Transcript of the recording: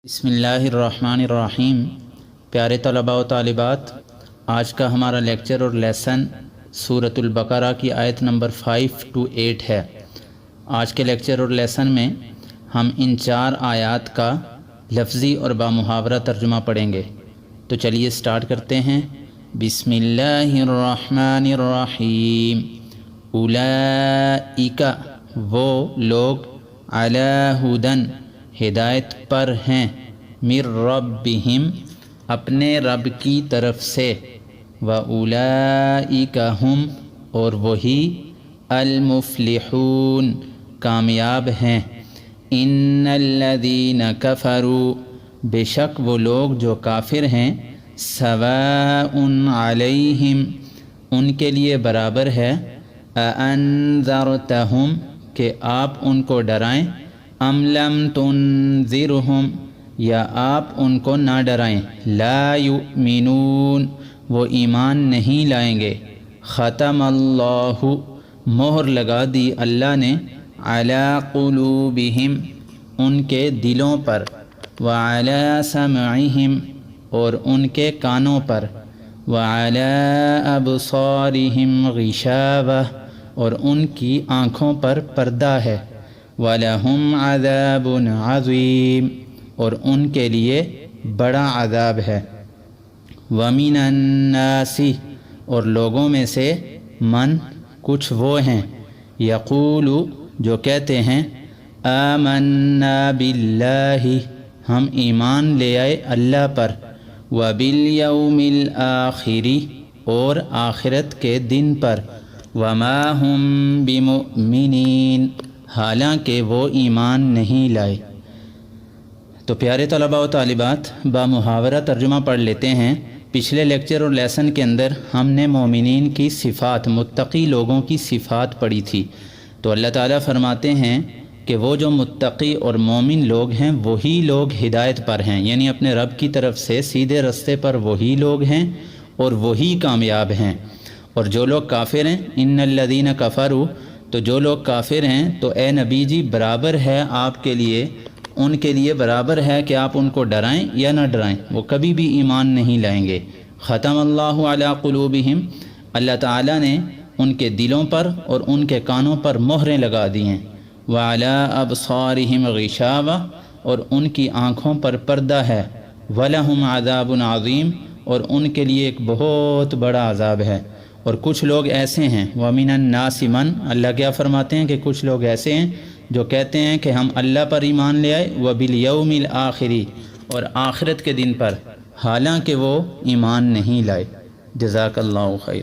بسم اللہ الرحمن الرحیم۔ پیارے طلباء و طالبات، آج کا ہمارا لیکچر اور لیسن سورۃ البقرہ کی آیت نمبر 5 to 8 ہے۔ آج کے لیکچر اور لیسن میں ہم ان 4 آیات کا لفظی اور بامحاورہ ترجمہ پڑھیں گے۔ تو چلیے سٹارٹ کرتے ہیں۔ بسم اللہ الرحمن الرحیم۔ اولئک وہ لوگ علی ھدی ہدایت پر ہیں، من ربہم اپنے رب کی طرف سے، واولئک ہم اور وہی المفلحون کامیاب ہیں۔ ان الذین کفروا بے شک وہ لوگ جو کافر ہیں، سواء علیہم ان کے لیے برابر ہے، اانذرتہم کہ آپ ان کو ڈرائیں، ام لم تنذرہم یا آپ ان کو نہ ڈرائیں، لا یؤمنون وہ ایمان نہیں لائیں گے۔ ختم اللہ مہر لگا دی اللہ نے، علی قلوبہم ان کے دلوں پر، وعلی سمعہم اور ان کے کانوں پر، وعلی ابصارہم غشاوہ اور ان کی آنکھوں پر پردہ ہے، وَلَهُمْ عَذَابٌ عَظِيمٌ اور ان کے لیے بڑا عذاب ہے۔ وَمِنَ النَّاسِ اور لوگوں میں سے، من کچھ وہ ہیں، یقول جو کہتے ہیں، آمنا باللہ ہم ایمان لے آئے اللہ پر، وبالیوم الآخر اور آخرت کے دن پر، وما ہم بمؤمنین حالانکہ وہ ایمان نہیں لائے۔ تو پیارے طلباء و طالبات، بامحاورہ ترجمہ پڑھ لیتے ہیں۔ پچھلے لیکچر اور لیسن کے اندر ہم نے مومنین کی صفات، متقی لوگوں کی صفات پڑھی تھی۔ تو اللہ تعالیٰ فرماتے ہیں کہ وہ جو متقی اور مومن لوگ ہیں وہی لوگ ہدایت پر ہیں، یعنی اپنے رب کی طرف سے سیدھے رستے پر وہی لوگ ہیں اور وہی کامیاب ہیں۔ اور جو لوگ کافر ہیں، ان الذین کفروا تو جو لوگ کافر ہیں، تو اے نبی جی برابر ہے آپ کے لیے، ان کے لیے برابر ہے کہ آپ ان کو ڈرائیں یا نہ ڈرائیں، وہ کبھی بھی ایمان نہیں لائیں گے۔ ختم اللہ علی قلوبہم اللہ تعالیٰ نے ان کے دلوں پر اور ان کے کانوں پر مہریں لگا دی ہیں، وعلی ابصارہم غشاوہ اور ان کی آنکھوں پر پردہ ہے، وَلَهُمْ عَذَابٌ عَظِيمٌ اور ان کے لیے ایک بہت بڑا عذاب ہے۔ اور کچھ لوگ ایسے ہیں، وَمِنَ النَّاسِ مَنْ اللہ کیا فرماتے ہیں کہ کچھ لوگ ایسے ہیں جو کہتے ہیں کہ ہم اللہ پر ایمان لے آئے، وبالیوم الآخر اور آخرت کے دن پر، حالانکہ وہ ایمان نہیں لائے۔ جزاک اللہ خیر۔